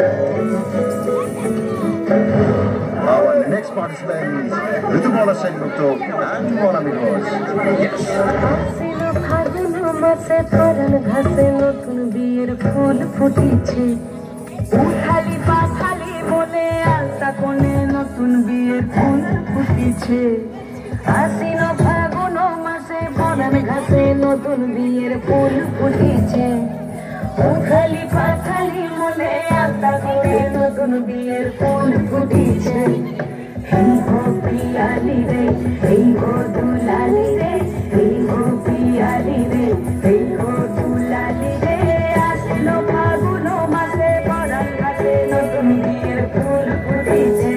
And the next participant is Ritubala Senguto and one amigos. Yes. মাসে পরান ঘাসে নতুন বিয়ের ফুল ফুটিছে উঠালি পাখালি বলে আলতা কোণে নতুন বিয়ের ফুল ফুটিছে আশ্বিন ফাগুন মাসে পরান ঘাসে নতুন বিয়ের ফুল ফুটিছে উঠালি পাখালি বলে আলতা কোণে নতুন বিয়ের ফুল ফুটিছে এই হো পিয়ালি রে এই হো দুলালি রে এই হো পিয়ালি রে এই হো দুলালি রে আসলো ফাগুন মাসে পরান ঘাসে নতুন বিয়ের ফুল ফুটেছে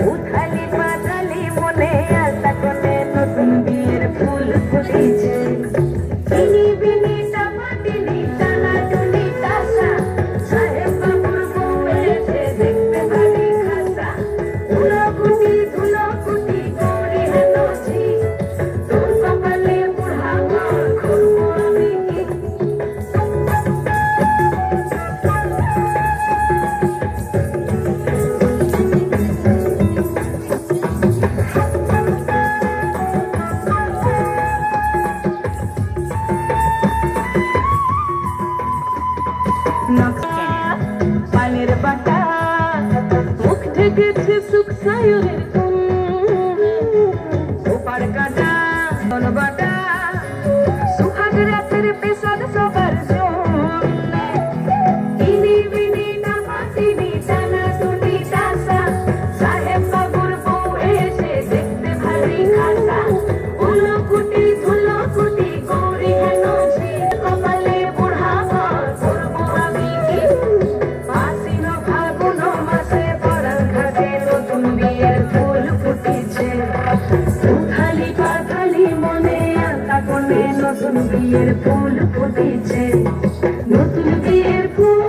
উঠালি পাথালি মনে আলতা কোণে নতুন বিয়ের ফুল ফুটেছে বিনি বিনি টামাটিনি টানা টুনি টাসা সাহেব বাবুর বউ এসে দেখতে ভারী খাসা ধুলো কুটি গৌরী হেনছি তোর কপালে বুড়া ঘর করবো আমি কি পানের বাটা মুখ ঢেকেছে সুখ সায়রের কোন ওপার কাটা বন বাটা সুহাগ রাতের পেশাদ সবার ইনি বিনি না পাতিনি টানা টুনি টাসা সাহেব বাবুর বউ এসে দেখতে ভারী খাসা উলো কুটি ধুলো কুটি গৌরী হেনছি কপালে বুড়া ঘর করবো আমি কি আশ্বিন ফাগুন মাসে পরান ঘাসে নতুন বিয়ের ফুল ফুটেছে উঠালি পাথালি মনে আলতা কোণে নতুন বিয়ের ফুল ফুটেছে নতুন বিয়ের ফুল